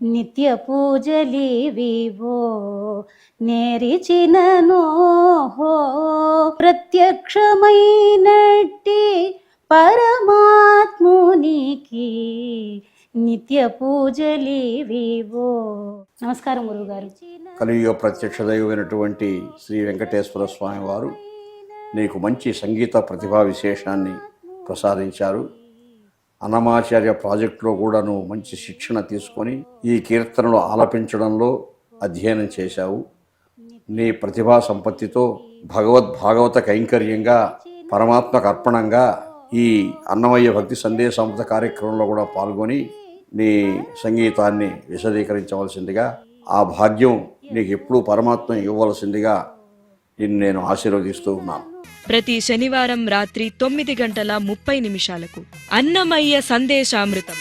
నిత్య పూజలివివో నేరిచిననోహో ప్రత్యక్షమైనట్టి పరమాత్మునికి నిత్య పూజలివివో. నమస్కారం గురువుగారు. కలియుగ ప్రత్యక్ష దైవమైనటువంటి శ్రీ వెంకటేశ్వర స్వామి వారు నీకు మంచి సంగీత ప్రతిభా విశేషాన్ని ప్రసాదించారు. అన్నమాచార్య ప్రాజెక్టులో కూడా నువ్వు మంచి శిక్షణ తీసుకొని ఈ కీర్తనలు ఆలపించడంలో అధ్యయనం చేశావు. నీ ప్రతిభా సంపత్తితో భాగవత కైంకర్యంగా పరమాత్మకు అర్పణంగా ఈ అన్నమయ్య భక్తి సందేశామృత కార్యక్రమంలో కూడా పాల్గొని నీ సంగీతాన్ని విశదీకరించవలసిందిగా, ఆ భాగ్యం నీకు ఎప్పుడూ పరమాత్మ ఇవ్వవలసిందిగా నేను ఆశీర్వదిస్తూ ఉన్నాను. ప్రతి శనివారం రాత్రి 9:30 అన్నమయ్య సందేశామృతం.